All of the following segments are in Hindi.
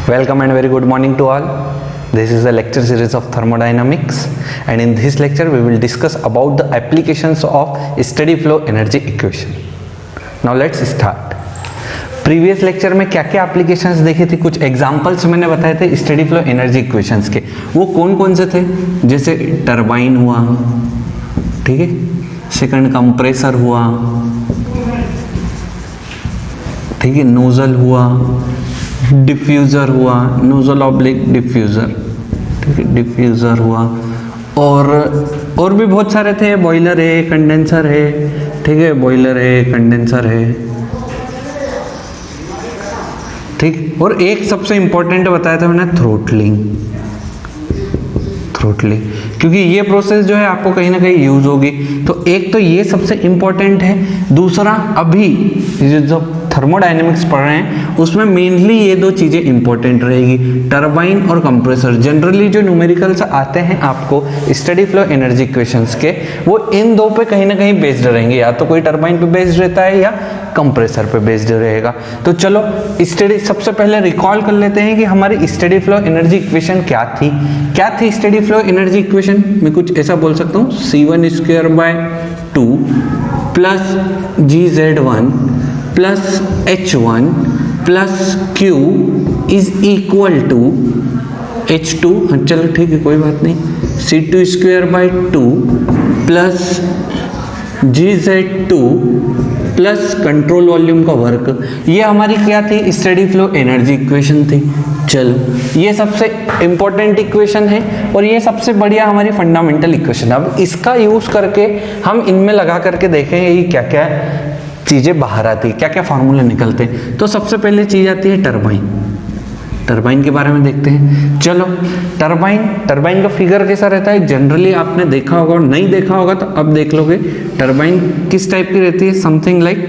Welcome and very good morning to all. This is the lecture series of thermodynamics, and in this lecture we will discuss about the applications of steady flow energy equation. Now let's start. Previous lecture में क्या क्या एप्लीकेशंस देखे थे, कुछ एग्जांपल्स मैंने बताए थे स्टेडी फ्लो एनर्जी इक्वेशंस के. वो कौन कौन से थे? जैसे टरबाइन हुआ, ठीक है, सेकंड कंप्रेसर हुआ, ठीक है, नोजल हुआ, डिफ्यूज़र हुआ, नोजल ऑब्लिक डिफ्यूज़र, ठीक है, डिफ्यूज़र हुआ, और भी बहुत सारे थे. बॉयलर है, कंडेंसर है, ठीक है, बॉयलर है, कंडेंसर है, ठीक. और एक सबसे इंपॉर्टेंट बताया था मैंने, थ्रोटलिंग, क्योंकि ये प्रोसेस जो है आपको कहीं ना कहीं यूज होगी. तो एक तो ये सबसे इंपॉर्टेंट है. दूसरा, अभी जो थर्मोडायनेमिक्स पढ़ रहे हैं उसमें मेनली ये दो चीजें इंपॉर्टेंट रहेगी, टरबाइन और कंप्रेसर. जनरली जो न्यूमेरिकल्स आते हैं आपको स्टेडी फ्लो एनर्जी इक्वेशंस के, वो इन दो पे कहीं ना कहीं बेस्ड रहेंगे. या तो कोई टरबाइन पे बेस्ड रहता है या कंप्रेसर पे बेस्ड रहेगा. तो चलो स्टेडी, सबसे पहले रिकॉल कर लेते हैं कि हमारी स्टेडी फ्लो एनर्जी इक्वेशन क्या थी स्टेडी फ्लो एनर्जी इक्वेशन. मैं कुछ ऐसा बोल सकता हूँ, C1² plus GZ1 plus H1 plus Q is equal to H2. चलो ठीक है, कोई बात नहीं. C2² plus GZ2 plus control volume का वर्क. ये हमारी क्या थी? स्टेडी फ्लो एनर्जी इक्वेशन थी. चलो, ये सबसे इंपॉर्टेंट इक्वेशन है और ये सबसे बढ़िया हमारी फंडामेंटल इक्वेशन. अब इसका यूज करके हम इनमें लगा करके देखेंगे ये क्या क्या चीजें बाहर आती है, क्या क्या फॉर्मूले निकलते हैं. तो सबसे पहले चीज आती है टरबाइन के बारे में देखते हैं. चलो, टरबाइन का फिगर कैसा रहता है? जनरली आपने देखा होगा, और नहीं देखा होगा तो अब देख लोगे. टरबाइन किस टाइप की रहती है? समथिंग लाइक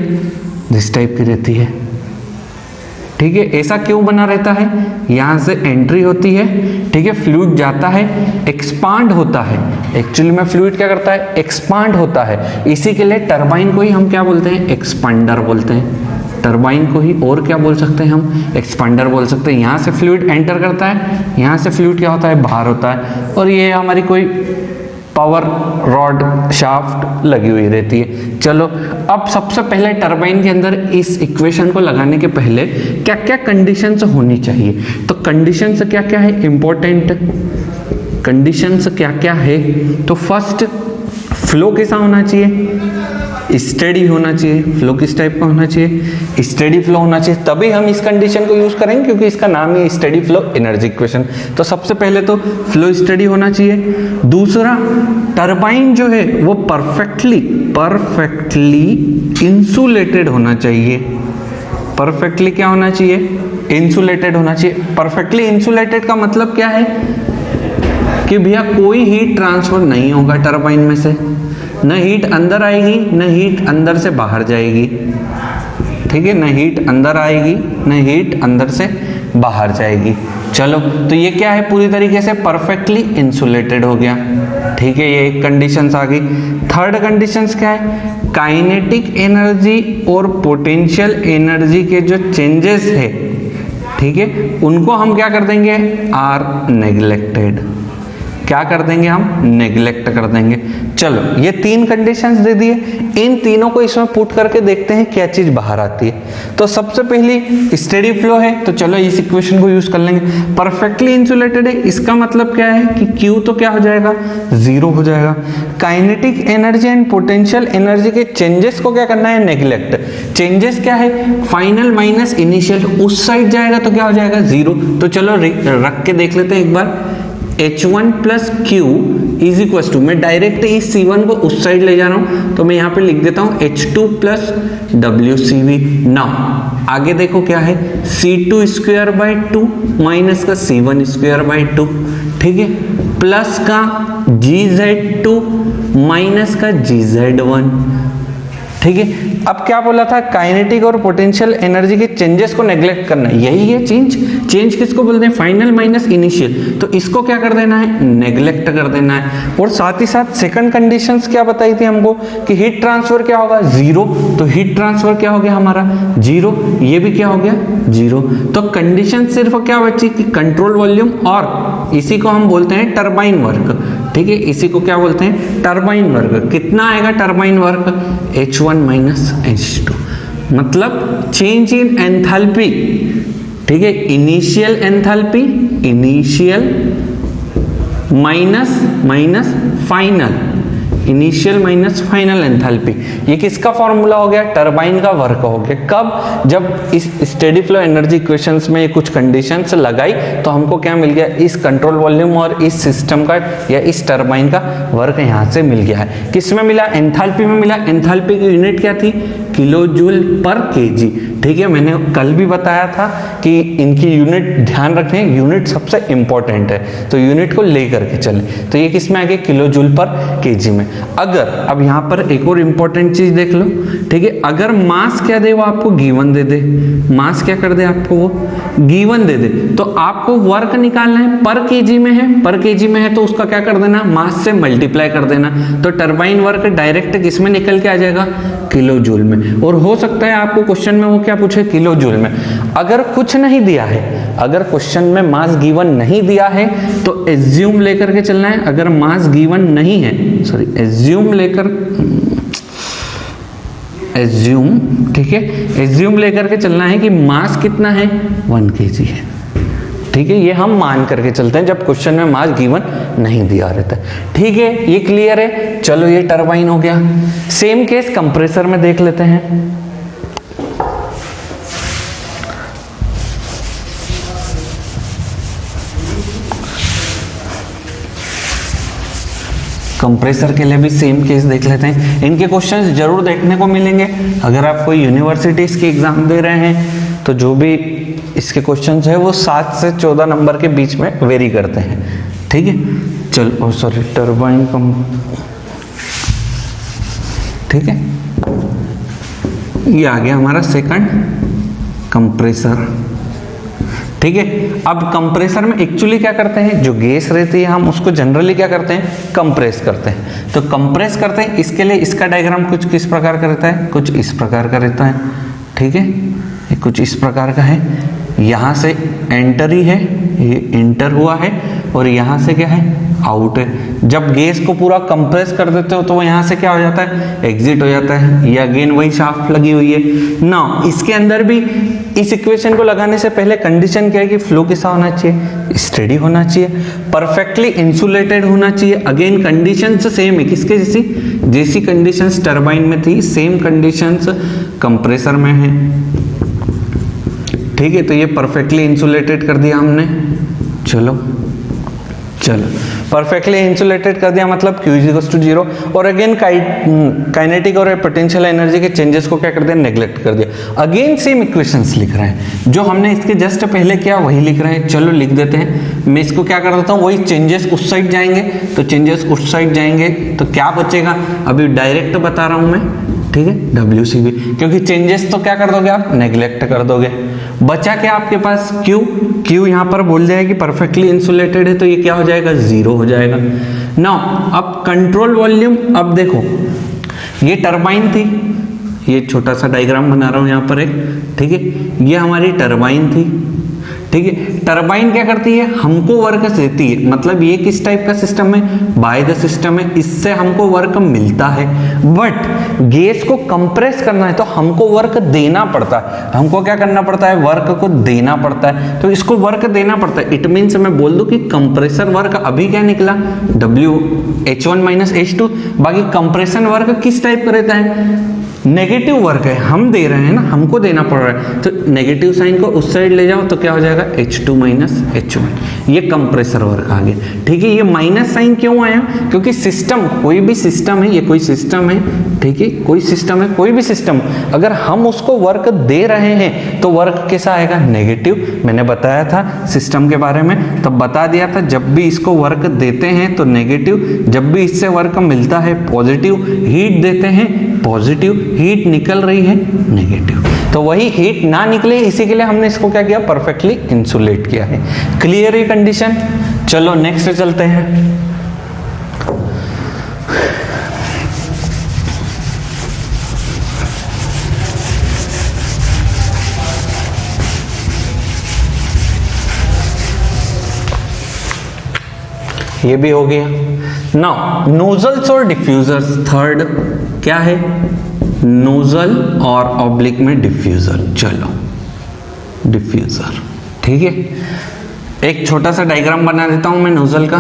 दिस टाइप की रहती है, ठीक है. ऐसा क्यों बना रहता है? यहां से एंट्री होती है, ठीक है, फ्लूइड जाता है, एक्सपांड होता है. एक्चुअली में फ्लूइड क्या करता है? एक्सपांड होता है. इसी के लिए टरबाइन को ही हम क्या बोलते हैं? एक्सपांडर बोलते हैं. टरबाइन को ही और क्या बोल सकते हैं हम? एक्सपांडर बोल सकते हैं. यहाँ से फ्लूइड एंटर करता है, यहाँ से फ्लूइड क्या होता है? बाहर होता है. और ये हमारी कोई पावर रॉड शाफ्ट लगी हुई रहती है. चलो, अब सबसे पहले टरबाइन के अंदर इस इक्वेशन को लगाने के पहले क्या क्या कंडीशंस होनी चाहिए? तो कंडीशंस क्या क्या है? इंपॉर्टेंट कंडीशंस क्या क्या है? तो फर्स्ट, फ्लो कैसा होना चाहिए? स्टेडी होना चाहिए. फ्लो किस टाइप का होना चाहिए? स्टेडी फ्लो होना चाहिए. तभी हम इस कंडीशन को यूज करेंगे, क्योंकि इसका नाम है स्टेडी फ्लो एनर्जी इक्वेशन. तो सबसे पहले तो फ्लो स्टेडी होना चाहिए. दूसरा, टरबाइन जो है वो परफेक्टली इंसुलेटेड होना चाहिए. परफेक्टली क्या होना चाहिए? इंसुलेटेड होना चाहिए. परफेक्टली इंसुलेटेड का मतलब क्या है? कि भैया कोई हीट ट्रांसफर नहीं होगा टरबाइन में से, न हीट अंदर आएगी न हीट अंदर से बाहर जाएगी, ठीक है, न हीट अंदर आएगी न हीट अंदर से बाहर जाएगी. चलो, तो ये क्या है? पूरी तरीके से परफेक्टली इंसुलेटेड हो गया, ठीक है. ये एक कंडीशंस आ गई. थर्ड कंडीशंस क्या है? काइनेटिक एनर्जी और पोटेंशियल एनर्जी के जो चेंजेस है, ठीक है, उनको हम क्या कर देंगे? Are neglected. क्या कर देंगे? हम नेग्लेक्ट कर देंगे. चलो, ये तीन कंडीशंस दे दिए. इन तीनों को इसमें पुट करके देखते हैं क्या चीज बाहर आती है. तो सबसे पहली स्टेडी फ्लो है, तो चलो इस इक्वेशन को यूज कर लेंगे. परफेक्टली इंसुलेटेड है, इसका मतलब क्या है कि Q तो क्या हो जाएगा? 0 हो जाएगा. Kinetic energy and potential energy के चेंजेस को क्या करना है? नेग्लेक्ट. चेंजेस क्या है? फाइनल माइनस इनिशियल, उस साइड जाएगा तो क्या हो जाएगा? 0. तो चलो रख के देख लेते हैं एक बार. H1 plus Q is equal to, मैं डायरेक्ट इस C1 को उस साइड ले जा रहा हूं, तो मैं यहां पे लिख देता हूं H2 प्लस WCV. नाउ आगे देखो क्या है? C2² माइनस का C1² ठीक है, प्लस का GZ2 माइनस का GZ1, ठीक है. अब क्या बोला था, काइनेटिक और पोटेंशियल एनर्जी के चेंजेस को नेग्लेक्ट करना, यही है चेंज। चेंज किसको बोलते हैं, फाइनल माइनस इनिशियल, तो इसको क्या कर देना है, नेग्लेक्ट कर देना है। और साथ ही साथ सेकंड कंडीशंस क्या बताई थी हमको कि हीट ट्रांसफर क्या होगा, जीरो, तो हीट ट्रांसफर क्या हो गया हमारा, जीरो, ये भी क्या हो गया, जीरो। तो कंडीशन सिर्फ क्या बची कि कंट्रोल वॉल्यूम, और इसी को हम बोलते हैं टरबाइन वर्क, ठीक है, इसी को क्या बोलते हैं, टरबाइन वर्क। कितना आएगा turbine work, H1 minus H2, मतलब चेंज इन एंथैल्पी, ठीक है, initial enthalpy, initial minus final, initial minus final enthalpy. ये किसका फॉर्मूला हो गया, टरबाइन का वर्क हो गया। कब, जब इस स्टेडी फ्लो एनर्जी इक्वेशंस में ये कुछ कंडीशंस लगाई तो हमको क्या मिल गया, इस कंट्रोल वॉल्यूम और इस सिस्टम का या इस टरबाइन का वर्क यहाँ से मिल गया है। किस में मिला, एंथैल्पी में मिला। एंथैल्पी की यूनिट क्या थी, किलो जूल पर केजी, ठीक है। मैंने कल भी बताया था कि इनकी यूनिट ध्यान रखें, यूनिट सबसे इंपॉर्टेंट है, तो यूनिट को लेकर के चलें। तो ये किस में आ गया, किलो जूल पर केजी में। अगर अब यहाँ पर एक और इंपॉर्टेंट चीज देख लो, ठीक है, अगर मास क्या दे, वो आपको गिवन दे दे, मास क्या कर दे आपको, वो गिवन दे दे, तो आपको वर्क निकालना है, पर केजी में है, पर केजी में है तो उसका क्या कर देना, मास से मल्टीप्लाई कर देना। तो टरबाइन वर्क डायरेक्ट किस में निकल के आ जाएगा, किलो जूल में। और हो सकता है आपको क्वेश्चन में वो क्या पूछे, किलो जूल में। अगर कुछ नहीं दिया है, अगर क्वेश्चन में मास गिवन नहीं दिया है तो एज्यूम लेकर के चलना है। अगर मास गिवन नहीं है, सॉरी, एज्यूम लेकर, एज्यूम, ठीक है, एज्यूम लेकर के चलना है कि मास कितना है, 1 kg है, ठीक है। ये हम मान करके चलते हैं जब क्वेश्चन में मास गिवन नहीं दिया रहता है, ठीक है। ये क्लियर है, चलो ये टरबाइन हो गया। सेम केस कंप्रेसर में देख लेते हैं। कंप्रेसर के लिए भी सेम केस देख लेते हैं। इनके क्वेश्चंस जरूर देखने को मिलेंगे। अगर आप कोई यूनिवर्सिटीज के एग्जाम दे रहे हैं तो जो भी इसके क्वेश्चंस है वो 7 से 14 नंबर के बीच में वेरी करते हैं, ठीक है। चलो, सॉरी, टरबाइन कम, ठीक है, ये आ गया हमारा सेकंड कंप्रेसर, ठीक है। अब कंप्रेसर में एक्चुअली क्या करते हैं, जो गैस रहती है हम उसको जनरली क्या करते हैं, कंप्रेस करते हैं। तो कंप्रेस करते हैं, इसके लिए इसका डायग्राम कुछ किस प्रकार का रहता है, कुछ इस प्रकार का रहता है, ठीक है, ये कुछ इस प्रकार का है। यहाँ से एंटर ही है, ये एंटर हुआ है, और यहाँ से क्या है, आउट है। जब गैस को पूरा कंप्रेस कर देते हो तो वो यहाँ से क्या हो जाता है, एग्जिट हो जाता है। ये अगेन वही शाफ्ट लगी हुई है ना। इसके अंदर भी इस इक्वेशन को लगाने से पहले कंडीशन क्या है कि फ्लो कैसा होना चाहिए, स्टेडी होना चाहिए, परफेक्टली इंसुलेटेड होना चाहिए। अगेन कंडीशंस सेम है, किसके जैसी कंडीशंस टरबाइन में थी, सेम कंडीशंस कंप्रेसर में है, ठीक है। तो ये परफेक्टली इंसुलेटेड कर दिया हमने, चलो परफेक्टली इंसुलेटेड कर दिया, मतलब Q = 0। और अगेन काइनेटिक और पोटेंशियल एनर्जी के चेंजेस को क्या कर दिया, नेग्लेक्ट कर दिया। अगेन सेम इक्वेशंस लिख रहे हैं, जो हमने इसके जस्ट पहले किया वही लिख रहे हैं। चलो लिख देते हैं। मैं इसको क्या कर देता हूँ, वही चेंजेस उस साइड जाएंगे, तो चेंजेस उस साइड जाएंगे तो क्या बचेगा, अभी डायरेक्ट बता रहा हूँ मैं, ठीक है, WCB, क्योंकि चेंजेस तो क्या कर दोगे आप, नेग्लेक्ट कर दोगे। बचा क्या आपके पास, Q यहाँ पर बोल जाएगा कि परफेक्टली इंसुलेटेड है, तो ये क्या हो जाएगा, 0 हो जाएगा। नाउ अब कंट्रोल वॉल्यूम, अब देखो ये टरबाइन थी, ये छोटा सा डायग्राम बना रहा हूँ यहाँ पर एक, ठीक है, ये हमारी टरबाइन थी, ठीक है। टरबाइन क्या करती है, हमको वर्क देती है, मतलब ये किस टाइप का सिस्टम है, बाय द सिस्टम है, इससे हमको वर्क मिलता है। बट गैस को कंप्रेस करना है तो हमको वर्क देना पड़ता है। हमको क्या करना पड़ता है, वर्क को देना पड़ता है, तो इसको वर्क देना पड़ता है। इट मीन्स मैं बोल दूं कि कंप्रेसर वर्क अभी क्या निकला, H1 - H2। बाकी कंप्रेशन वर्क किस टाइप का रहता है, नेगेटिव वर्क है, हम दे रहे हैं ना, हमको देना पड़ रहा है, तो नेगेटिव साइन को उस साइड ले जाओ तो क्या हो जाएगा, H2 - H1। ये कंप्रेसर वर्क आ गया, ठीक है। ये माइनस साइन क्यों आया, क्योंकि सिस्टम, कोई भी सिस्टम है, ये कोई सिस्टम है, ठीक है, कोई सिस्टम है, कोई भी सिस्टम, अगर हम उसको वर्क दे रहे हैं तो वर्क कैसा आएगा, नेगेटिव। मैंने बताया था सिस्टम के बारे में, तब बता दिया था, जब भी इसको वर्क देते हैं तो नेगेटिव, जब भी इससे वर्क मिलता है पॉजिटिव, हीट देते हैं पॉजिटिव, हीट निकल रही है नेगेटिव। तो वही हीट ना निकले इसी के लिए हमने इसको क्या किया, परफेक्टली इंसुलेट किया है। क्लियर है कंडीशन। चलो नेक्स्ट चलते हैं। ये भी हो गया। नाउ नोजल्स और डिफ्यूजर्स, थर्ड क्या है, नोजल और ऑब्लिक में डिफ्यूजर। चलो डिफ्यूजर, ठीक है। एक छोटा सा डायग्राम बना देता हूं मैं नोजल का।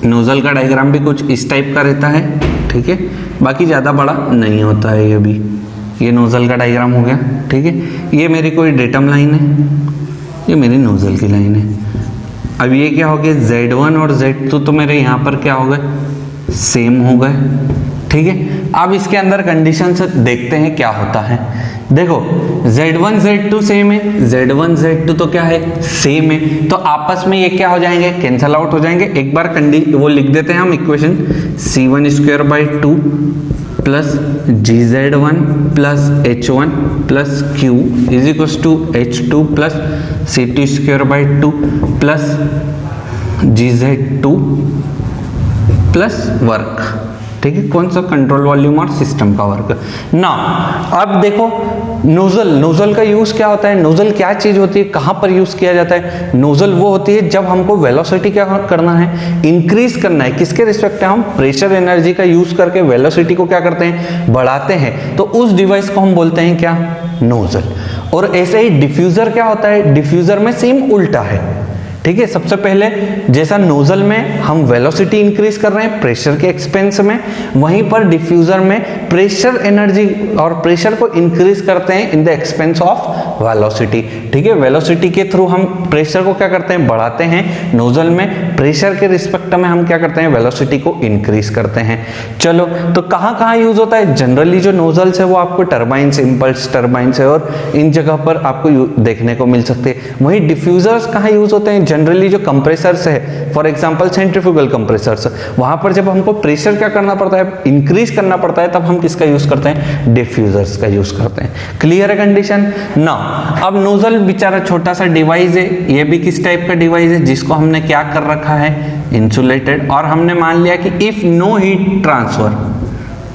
नोजल का डायग्राम भी कुछ इस टाइप का रहता है, ठीक है, बाकी ज़्यादा बड़ा नहीं होता है। ये भी, ये नोजल का डायग्राम हो गया, ठीक है। ये मेरी कोई डेटम लाइन है, ये मेरी नोजल की लाइन है। अब ये क्या हो गया, Z1 और Z2 तो मेरे यहाँ पर क्या हो गए, सेम हो गए, ठीक है। अब इसके अंदर कंडीशन से देखते हैं क्या होता है। देखो Z1 Z2 सेम है, Z1 Z2 तो क्या है, सेम है, तो आपस में ये क्या हो जाएंगे, कैंसल आउट हो जाएंगे। एक बार वो लिख देते हैं हम equation, C1² plus GZ1 plus H1 plus Q is equals to H2 plus C2² plus GZ2 plus work, ठीक है। कौन सा, कंट्रोल वॉल्यूम और सिस्टम का वर्क। ना अब देखो नोजल का यूज क्या होता है, नोजल क्या चीज होती है, कहां पर यूज किया जाता है। नोजल वो होती है जब हमको वेलोसिटी क्या करना है, इंक्रीज करना है। किसके रिस्पेक्ट में, हम प्रेशर एनर्जी का यूज करके वेलोसिटी को क्या करते हैं, बढ़ाते हैं, तो उस डिवाइस को हम बोलते हैं क्या, नोजल। और ऐसे ही डिफ्यूजर क्या होता है, डिफ्यूजर में सेम उल्टा है, ठीक है। सबसे पहले जैसा नोजल में हम वेलोसिटी इंक्रीज कर रहे हैं प्रेशर के एक्सपेंस में, वहीं पर डिफ्यूजर में प्रेशर एनर्जी और प्रेशर को इंक्रीज करते हैं in the expense of velocity, ठीक है। वेलोसिटी के थ्रू हम प्रेशर को क्या करते हैं, बढ़ाते हैं। नोजल में प्रेशर के रिस्पेक्ट में हम क्या करते हैं, वेलोसिटी को इंक्रीज करते हैं। चलो तो कहाँ कहाँ यूज होता है, जनरली जो नोजल्स है वो आपको टर्बाइंस, इंपल्स टर्बाइंस है और इन जगह पर आपको देखने को मिल सकते हैं। वहीं डिफ्यूजर्स कहाँ यूज होते हैं, जनरली जो कंप्रेसर्स है, फॉर एग्जांपल सेंट्रीफ्यूगल कंप्रेसर्स, वहां पर जब हमको प्रेशर क्या करना पड़ता है, इंक्रीज करना पड़ता है, तब हम किसका यूज करते हैं, डिफ्यूजर्स का यूज करते हैं। क्लियर है कंडीशन। ना अब नोजल बेचारा छोटा सा डिवाइस है, ये भी किस टाइप का डिवाइस है, जिसको हमने क्या कर रखा है, इंसुलेटेड, और हमने मान लिया कि इफ नो हीट ट्रांसफर,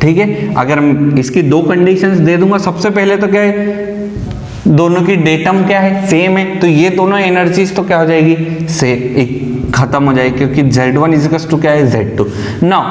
ठीक है। अगर इसकी दो कंडीशंस दे दूंगा, सबसे पहले तो क्या है, दोनों की डेटम क्या है, सेम है, तो ये दोनों एनर्जीज तो क्या हो जाएगी, से एक खत्म हो जाएगी, क्योंकि Z1 इज टू क्या है, Z2। नाउ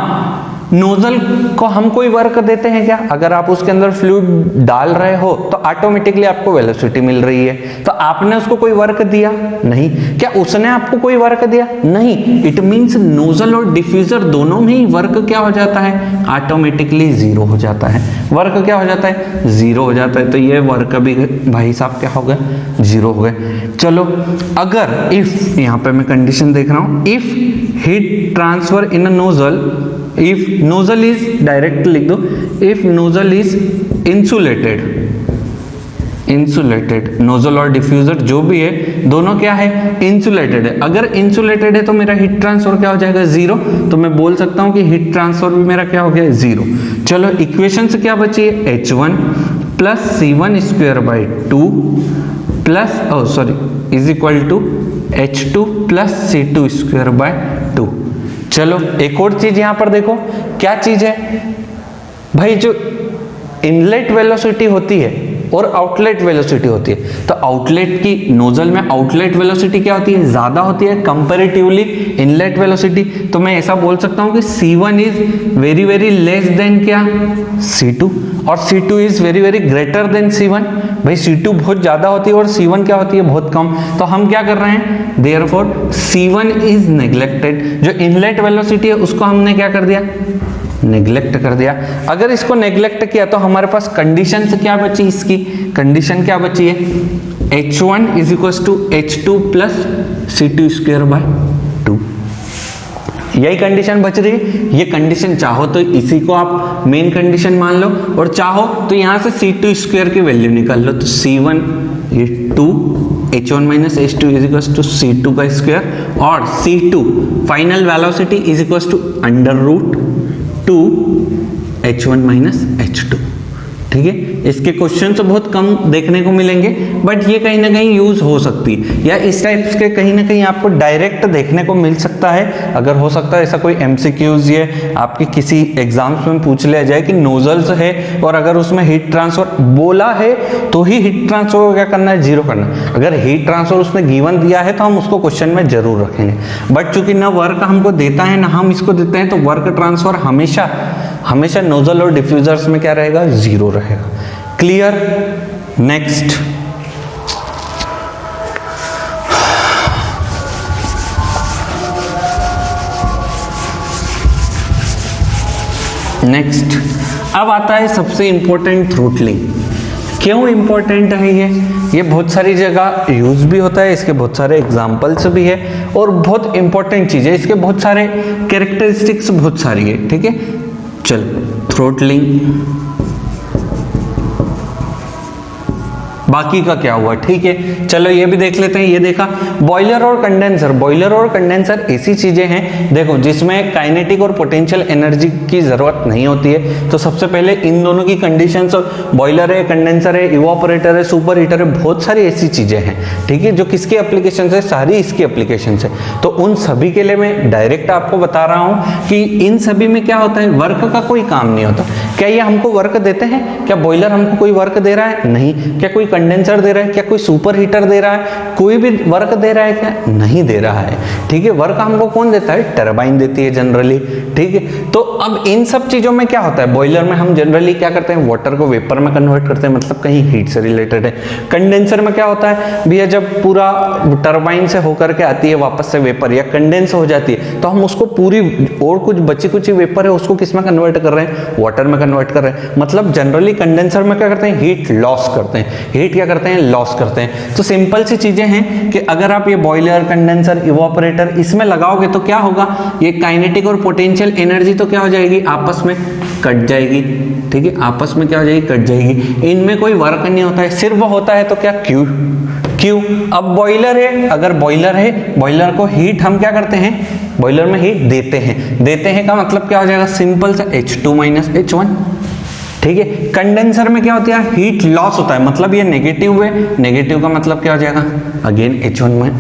नोजल को हम कोई वर्क देते हैं क्या, अगर आप उसके अंदर फ्लूइड डाल रहे हो तो ऑटोमेटिकली आपको वेलोसिटी मिल रही है, तो आपने उसको कोई वर्क दिया नहीं, क्या उसने आपको कोई वर्क दिया, नहीं। इट मींस नोजल और डिफ्यूजर दोनों में ही वर्क क्या हो जाता है, ऑटोमेटिकली जीरो हो जाता है। वर्क क्या हो जाता है, जीरो हो जाता है, तो ये वर्क भी भाई साहब क्या हो गए, जीरो हो गए। चलो अगर इफ, यहाँ पे मैं कंडीशन देख रहा हूं, if heat transfer in a nozzle, if nozzle is direct लिख दो, if nozzle is insulated, nozzle और डिफ्यूजर जो भी है दोनों क्या है, इंसुलेटेड है। अगर इंसुलेटेड है तो मेरा हीट ट्रांसफर क्या हो जाएगा, जीरो, तो मैं बोल सकता हूं कि हीट ट्रांसफर भी मेरा क्या हो गया, जीरो। चलो इक्वेशन से क्या बची है, H1 plus C1² plus is equal to H2 plus C2²2। चलो एक और चीज यहां पर देखो, क्या चीज है भाई, जो इनलेट वेलोसिटी होती है और आउटलेट वेलोसिटी होती है, तो आउटलेट की, नोजल में आउटलेट वेलोसिटी क्या होती है, ज्यादा होती है कंपैरेटिवली इनलेट वेलोसिटी। तो मैं ऐसा बोल सकता हूं कि C1 is very very less than क्या, C2, और C2 is very very greater than C1। भाई C2 बहुत ज्यादा होती है और C1 क्या होती है, बहुत कम। तो हम क्या कर रहे हैं, देयरफॉर C1 इज नेग्लेक्टेड, जो इनलेट वेलोसिटी है उसको हमने क्या कर दिया, नेग्लेक्ट कर दिया। अगर इसको नेग्लेक्ट किया तो हमारे पास कंडीशन से क्या बची, इसकी कंडीशन क्या बची है, H1 is equal to H2 plus C2²2। यही कंडीशन बच रही है। ये कंडीशन चाहो तो इसी को आप मेन कंडीशन मान लो, और चाहो तो यहां से C2² की वैल्यू निकाल लो, तो C1 ये 2, H1 minus H2 is equal to C2² और C2 final velocity is equal to √2 H1 minus H2। ठीक है, इसके क्वेश्चन तो बहुत कम देखने को मिलेंगे, बट ये कहीं ना कहीं यूज हो सकती है, या इस टाइप के कहीं ना कहीं आपको डायरेक्ट देखने को मिल सकता है। अगर हो सकता है ऐसा कोई एमसीक्यूज ये आपके किसी एग्जाम्स में पूछ लिया जाए कि नोजल्स है और अगर उसमें हीट ट्रांसफर बोला है तो ही हीट ट्रांसफर को क्या करना है, जीरो करना है। अगर हीट ट्रांसफर उसने गिवन दिया है तो हम उसको क्वेश्चन में जरूर रखेंगे, बट चूंकि ना वर्क हमको देता है ना हम इसको देते हैं, तो वर्क ट्रांसफर हमेशा हमेशा नोजल और डिफ्यूजर्स में क्या रहेगा, जीरो रहेगा। क्लियर। नेक्स्ट, नेक्स्ट अब आता है सबसे इंपॉर्टेंट थ्रोटलिंग। क्यों इंपॉर्टेंट है ये बहुत सारी जगह यूज भी होता है, इसके बहुत सारे एग्जांपल्स भी है और बहुत इंपॉर्टेंट चीज है, इसके बहुत सारे कैरेक्टरिस्टिक्स बहुत सारी है। ठीक है, चल थ्रोटलिंग, बाकी का क्या हुआ, ठीक है चलो ये भी देख लेते हैं। ये देखा बॉयलर और कंडेंसर, बॉयलर और कंडेंसर ऐसी चीजें हैं देखो जिसमें काइनेटिक और पोटेंशियल एनर्जी की जरूरत नहीं होती है। तो सबसे पहले इन दोनों की कंडीशंस, बॉयलर है, कंडेंसर है, इवापोरेटर है, सुपर हीटर है, बहुत सारी ऐसी चीजें हैं, ठीक है, जो किसकी एप्लीकेशन है, सारी इसकी एप्लीकेशन है। तो उन सभी के लिए मैं डायरेक्ट आपको बता रहा हूं कि इन सभी में क्या होता है, वर्क का कोई काम नहीं होता। क्या ये हमको वर्क देते हैं, क्या बॉयलर हमको कोई वर्क दे रहा है, नहीं। क्या कोई कंडेंसर दे रहा है, क्या कोई सुपर हीटर दे रहा है, कोई भी वर्क दे रहा है क्या, नहीं दे रहा है। ठीक है, वर्क हमको कौन देता है, टरबाइन देती है जनरली। ठीक है, तो अब इन सब चीजों में क्या होता है, बॉयलर में हम जनरली क्या करते हैं, वाटर को वेपर में कन्वर्ट करते हैं, मतलब कहीं हीट से रिलेटेड है। कंडेंसर में क्या होता है भैया, जब पूरा टरबाइन से होकर के आती है वापस से वेपर या कंडेंस हो जाती है, तो हम उसको पूरी और कुछ बची कुछ वेपर है उसको किस में कन्वर्ट कर रहे हैं, वाटर में कन्वर्ट कर रहे हैं। मतलब जनरली कंडेंसर में क्या करते हैं, हीट लॉस करते हैं, हीट क्या करते हैं, लॉस करते हैं। तो सिंपल सी चीजें हैं कि अगर आप ये बॉयलर, कंडेंसर, इवापोरेटर इसमें लगाओगे तो क्या होगा, ये काइनेटिक और पोटेंशियल एनर्जी तो क्या हो जाएगी, आपस में कट जाएगी। ठीक है, आपस में क्या हो जाएगी, कट जाएगी। इनमें कोई वर्क नहीं होता है, सिर्फ होता है तो क्या, क्यू। क्यों, अब बॉयलर है, अगर बॉयलर है, बॉयलर को हीट हम क्या करते हैं, बॉयलर में हीट देते हैं। देते हैं का मतलब क्या हो जाएगा, सिंपल सा H2 - H1। ठीक है, कंडेंसर में क्या होता है, हीट लॉस होता है, मतलब ये नेगेटिव है, नेगेटिव का मतलब क्या हो जाएगा, अगेन H1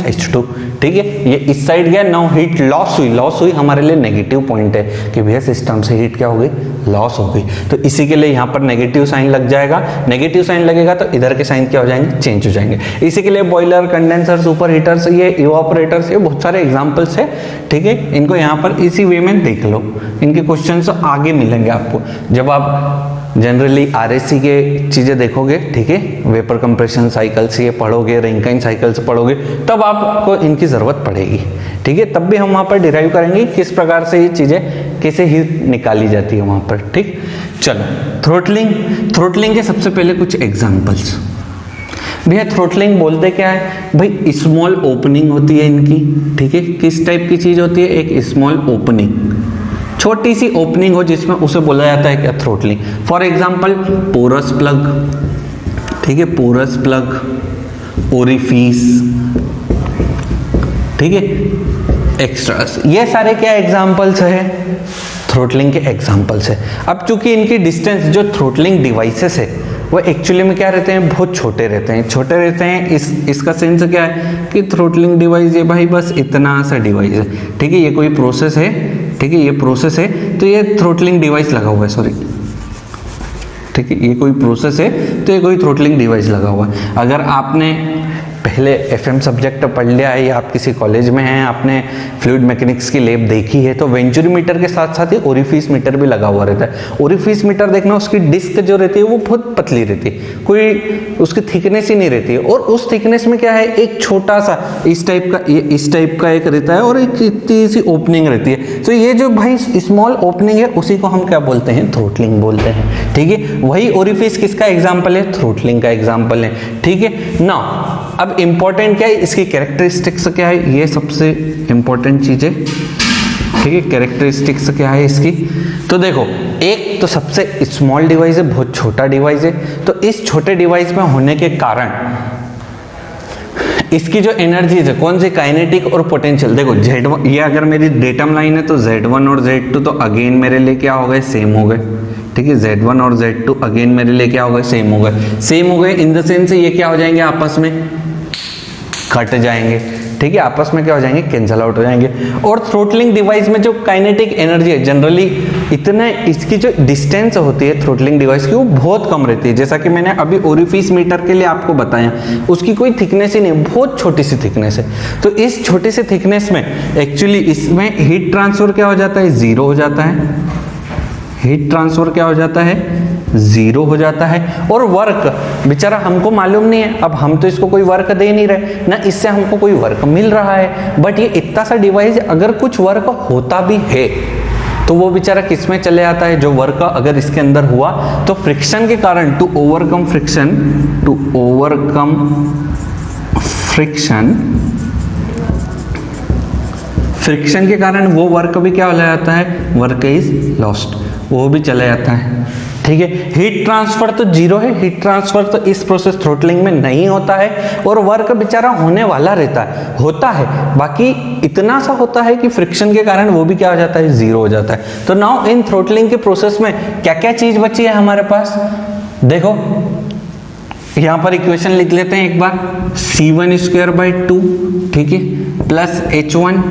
- H2। ठीक है, ये इस साइड गया, नाउ हीट लॉस हुई, लॉस हुई हमारे लिए नेगेटिव पॉइंट है कि भैया सिस्टम से हीट क्या हो गई, लॉस हो गई। तो इसी के लिए यहाँ पर नेगेटिव साइन लग जाएगा, नेगेटिव साइन लगेगा तो इधर के साइन क्या हो जाएंगे, चेंज हो जाएंगे। इसी के लिए बॉयलर, कंडेंसर, सुपर हीटर्स, ये इवापोरेटर्स, ये बहुत सारे एग्जाम्पल्स है। ठीक है, इनको यहाँ पर इसी वे में देख लो, इनके क्वेश्चन आगे मिलेंगे आपको जब आप जनरली आरएससी के चीजें देखोगे। ठीक है, वेपर कंप्रेशन साइकिल्स ये पढ़ोगे, रैंकिन साइकिल्स पढ़ोगे, तब आपको इनकी जरूरत पड़ेगी। ठीक है, तब भी हम वहां पर डिराइव करेंगे किस प्रकार से ये चीजें कैसे ही निकाली जाती है वहां पर। ठीक, चलो थ्रोटलिंग, थ्रोटलिंग के सबसे पहले कुछ एग्जांपल्स। भैया थ्रोटलिंग बोलते क्या है भाई, स्मॉल ओपनिंग होती है इनकी। ठीक है, किस टाइप की चीज होती है, एक स्मॉल ओपनिंग, छोटी सी ओपनिंग हो जिसमें उसे बोला जाता है क्या, throttling. For example porous plug. ठीक है, पोरस प्लग, ओरिफिस, ठीक है, एक्स्ट्रास, ये सारे क्या एग्जांपल्स है, थ्रोटलिंग के एग्जांपल्स है। अब चूंकि इनकी डिस्टेंस जो थ्रोटलिंग डिवाइसेस है वो एक्चुअली में क्या रहते हैं, बहुत छोटे रहते हैं, छोटे रहते हैं। इसका सेंस क्या है कि थ्रोटलिंग डिवाइस ये भाई बस इतना सा डिवाइस है। ठीक है, ये कोई प्रोसेस है, ठीक है, ये प्रोसेस है तो ये थ्रोटलिंग डिवाइस लगा हुआ है, सॉरी। ठीक है, ये कोई प्रोसेस है तो ये कोई थ्रोटलिंग डिवाइस लगा हुआ है। अगर आपने पहले एफएम सब्जेक्ट पढ़ लिया है या आप किसी कॉलेज में हैं, आपने फ्लूइड मैकेनिक्स की लैब देखी है, तो वेंचुरी मीटर के साथ साथ ही ओरिफिस मीटर भी लगा हुआ रहता है। ओरिफिस मीटर देखना, उसकी डिस्क जो रहती है वो बहुत पतली रहती है, कोई उसकी थिकनेस ही नहीं रहती है, और उस थिकनेस में क्या है, एक छोटा सा इस टाइप का, ये इस टाइप का एक रहता है और एक इतनी सी ओपनिंग रहती है। तो ये जो भाई स्मॉल ओपनिंग है उसी को हम क्या बोलते हैं, थ्रोटलिंग बोलते हैं। ठीक है, वही ओरिफिस किसका एग्जाम्पल है, थ्रोटलिंग का एग्जाम्पल है। ठीक है ना, अब इंपॉर्टेंट क्या है, इसकी कैरेक्टरिस्टिक्स क्या है, ये सबसे इंपॉर्टेंट चीज है। ठीक है, कैरेक्टरिस्टिक्स क्या है इसकी, तो देखो एक तो सबसे स्मॉल डिवाइस है, बहुत छोटा डिवाइस है। तो इस छोटे डिवाइस में होने के कारण इसकी जो एनर्जीज है, कौन सी, काइनेटिक और पोटेंशियल। देखो Z1, ये अगर मेरी डेटम लाइन है तो Z1 और Z2 तो अगेन मेरे लिए क्या हो गए, सेम हो गए। ठीक है, Z1 और Z2 अगेन मेरे लिए क्या हो गए, सेम हो गए। सेम हो गए इन द सेंस ये क्या हो जाएंगे, आपस में कट जाएंगे, ठीक है, आपस में क्या हो जाएंगे, कैंसल आउट हो जाएंगे। और थ्रोटलिंग डिवाइस में जो काइनेटिक एनर्जी है जनरली इतने इसकी जो डिस्टेंस होती है थ्रोटलिंग डिवाइस की वो बहुत कम रहती है। जैसा कि मैंने अभी ओरिफिस मीटर के लिए आपको बताया, उसकी कोई थिकनेस ही नहीं, बहुत छोटी सी थिकनेस है। तो इस छोटी सी थिकनेस में एक्चुअली इसमें हीट ट्रांसफर क्या हो जाता है, जीरो हो जाता है। हीट ट्रांसफर क्या हो जाता है, जीरो हो जाता है। और वर्क बेचारा हमको मालूम नहीं है, अब हम तो इसको कोई वर्क दे नहीं रहे ना, इससे हमको कोई वर्क मिल रहा है, बट ये इतना सा डिवाइस अगर कुछ वर्क होता भी है तो वो बेचारा किस में चले जाता है, जो वर्क अगर इसके अंदर हुआ तो फ्रिक्शन के कारण, टू ओवरकम फ्रिक्शन फ्रिक्शन के कारण वो वर्क भी क्या हो जाता है, वर्क इज लॉस्ट, वो भी चला जाता है। ठीक है, हीट ट्रांसफर तो जीरो है, हीट ट्रांसफर तो इस प्रोसेस थ्रोटलिंग में नहीं होता है, और वर्क बेचारा होने वाला रहता है, होता है, बाकी इतना सा होता है कि फ्रिक्शन के कारण वो भी क्या हो जाता है, जीरो हो जाता है। तो नाउ इन थ्रोटलिंग के प्रोसेस में क्या क्या चीज बची है हमारे पास, देखो यहां पर इक्वेशन लिख लेते हैं एक बार, C1² 2, ठीक है, प्लस H1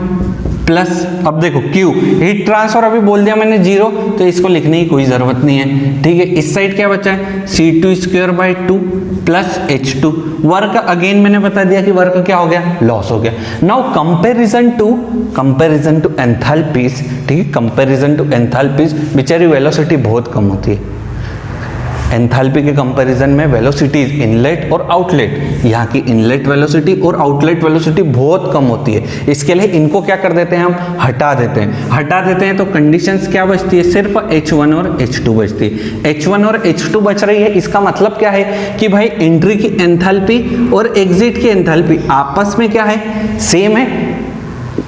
प्लस, अब देखो Q, हीट ट्रांसफर अभी बोल दिया मैंने जीरो, तो इसको लिखने की कोई जरूरत नहीं है। ठीक है, इस साइड क्या बचा है, C2² 2 plus H2, work again मैंने बता दिया कि वर्क क्या हो गया, लॉस हो गया। नाउ कंपैरिजन टू एंथैल्पीज, ठीक है, कंपैरिजन टू एंथैल्पीज बेचारी वेलोसिटी बहुत कम होती है। एंथैल्पी के कंपैरिजन में वेलोसिटीज इनलेट और आउटलेट, यहाँ की इनलेट वेलोसिटी और आउटलेट वेलोसिटी बहुत कम होती है। इसके लिए इनको क्या कर देते हैं, हम हटा देते हैं, तो कंडीशंस क्या बचती है, सिर्फ H1 और H2 बचती है। H1 और H2 बच रही है, इसका मतलब क्या है कि भाई एंट्री की एंथैल्पी और एग्जिट की एंथैल्पी आपस में क्या है, सेम है।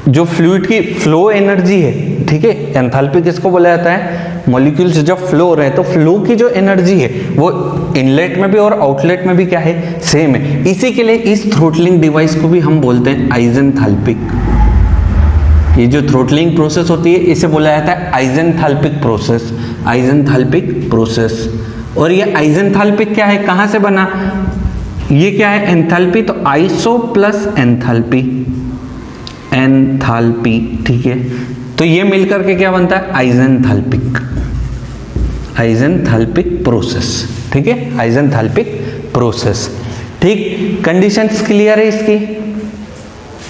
जो फ्लूइड की फ्लो एनर्जी है, ठीक है, एंथैल्पी किसको बोला जाता है, मॉलिक्यूल्स जब फ्लो हो रहे हैं तो फ्लो की जो एनर्जी है वो इनलेट में भी और आउटलेट में भी क्या है, सेम है। इसी के लिए इस थ्रोटलिंग डिवाइस को भी हम बोलते हैं आइजेंथैल्पिक। ये जो थ्रोटलिंग प्रोसेस होती है इसे बोला जाता है आइजेंथैल्पिक प्रोसेस। और ये आइजेंथैल्पिक क्या है, कहां से बना, ये क्या है, एंथैल्पी, तो आइसो प्लस एंथैल्पी, ठीक है, तो ये मिलकर के क्या बनता है, आइजेंथैल्पिक प्रोसेस, ठीक है, आइजेंथैल्पिक प्रोसेस। ठीक, कंडीशंस क्लियर है इसकी,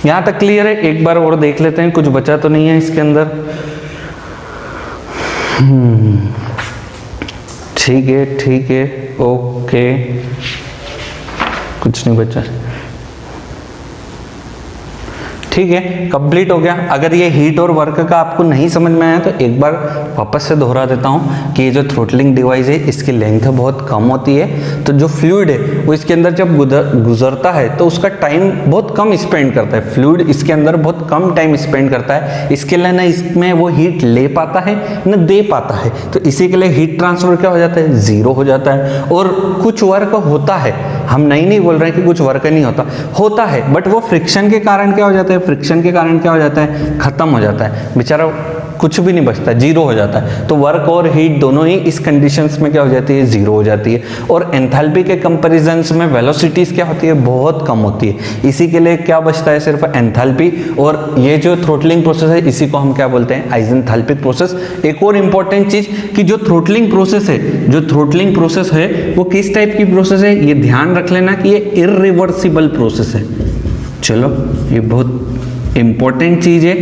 यहां तक क्लियर है। एक बार और देख लेते हैं कुछ बचा तो नहीं है इसके अंदर। ठीक है, ओके, कुछ नहीं बचा, ठीक है, कंप्लीट हो गया। अगर ये हीट और वर्क का आपको नहीं समझ में आया तो एक बार वापस से दोहरा देता हूँ कि ये जो थ्रोटलिंग डिवाइस है इसकी लेंथ बहुत कम होती है, तो जो फ्लूइड है वो इसके अंदर जब गुजरता है तो उसका टाइम बहुत कम स्पेंड करता है, फ्लूइड इसके अंदर बहुत कम टाइम स्पेंड करता है, इसके लिए ना इसमें वो हीट ले पाता है न दे पाता है, तो इसी के लिए हीट ट्रांसफर क्या हो जाता है, जीरो हो जाता है। और कुछ वर्क होता है, हम नहीं बोल रहे हैं कि कुछ वर्क नहीं होता है, बट वो फ्रिक्शन के कारण क्या हो जाता है, फ्रिक्शन के कारण क्या हो जाता है, खत्म हो जाता है, बेचारा कुछ भी नहीं बचता, जीरो हो जाता है। तो वर्क और हीट दोनों ही इस कंडीशंस में क्या हो जाती है, जीरो हो जाती है। और एंथैल्पी के कंपैरिजंस में वेलोसिटीज क्या होती है, बहुत कम होती है। इसी के लिए क्या बचता है, सिर्फ एंथैल्पी। और ये जो थ्रोटलिंग प्रोसेस है इसी को हम क्या बोलते हैं, आइजेंथैल्पिक प्रोसेस। एक और इंपॉर्टेंट चीज कि जो थ्रोटलिंग प्रोसेस है वो किस टाइप की प्रोसेस है, ये ध्यान रख लेना कि ये इरिवर्सिबल प्रोसेस है। चलो, ये बहुत इंपॉर्टेंट चीज है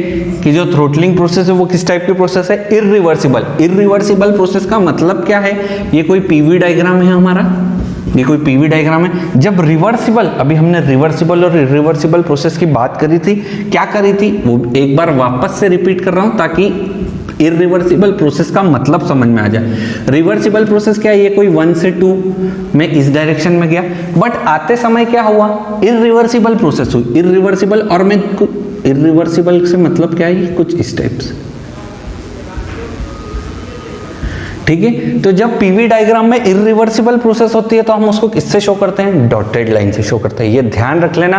कि जो थ्रोटलिंग प्रोसेस है वो किस टाइप की प्रोसेस है, इरिवर्सिबल प्रोसेस का मतलब क्या है, ये कोई पीवी डायग्राम है हमारा, ये कोई पीवी डायग्राम है। जब रिवर्सिबल, अभी हमने रिवर्सिबल और इरिवर्सिबल प्रोसेस की बात करी थी, क्या करी थी वो एक बार वापस से रिपीट कर रहा हूं ताकि इरिवर्सिबल प्रोसेस का मतलब समझ में आ जाए। रिवर्सिबल प्रोसेस क्या है, ये कोई 1 से 2 में इस डायरेक्शन में गया, बट आते समय क्या हुआ, इरिवर्सिबल प्रोसेस हुई। इरिवर्सिबल, और मैं इरिवर्सिबल से मतलब क्या है, कुछ इस टाइप से, ठीक है। तो जब पीवी डायग्राम में इरिवर्सिबल प्रोसेस होती है तो हम उसको किससे शो करते हैं, डॉटेड लाइन से शो करते हैं। ये ध्यान रख लेना,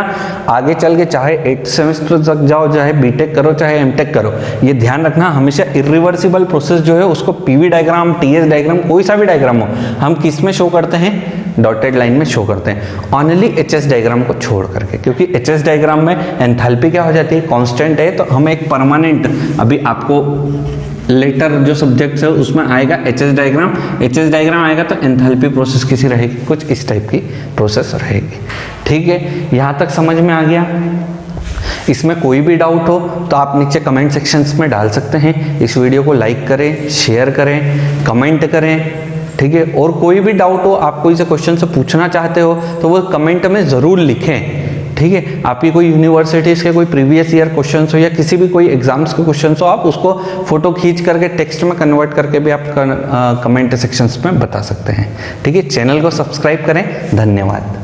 आगे चल के चाहे 8th सेमेस्टर तक जाओ, चाहे बीटेक करो, चाहे एमटेक करो, ये ध्यान रखना, हमेशा इरिवर्सिबल प्रोसेस जो है उसको पीवी डायग्राम, टीएस डायग्राम, कोई सा भी डायग्राम हो, हम किस में शो करते हैं, डॉटेड लाइन में शो करते हैं, ओनली एचएस डायग्राम को छोड़ करके, क्योंकि एचएस डायग्राम में एंथैल्पी क्या हो जाती है, कांस्टेंट है, तो हम एक परमानेंट, अभी आपको लेटर जो सब्जेक्ट्स है उसमें आएगा एचएस डायग्राम आएगा तो एंथैल्पी प्रोसेस किसी रहेगी, कुछ इस टाइप की प्रोसेस रहेगी। ठीक है, यहाँ तक समझ में आ गया। इसमें कोई भी डाउट हो तो आप नीचे कमेंट सेक्शंस में डाल सकते हैं। इस वीडियो को लाइक करें, शेयर करें, कमेंट करें, ठीक है। और कोई भी डाउट हो, आप कोई से क्वेश्चन से पूछना चाहते हो तो वो कमेंट में ज़रूर लिखें, ठीक है। आपकी कोई यूनिवर्सिटीज़ के कोई प्रीवियस ईयर क्वेश्चन हो या किसी भी कोई एग्जाम्स के क्वेश्चन हो, आप उसको फोटो खींच करके टेक्स्ट में कन्वर्ट करके भी आप कमेंट सेक्शंस में बता सकते हैं, ठीक है। चैनल को सब्सक्राइब करें। धन्यवाद।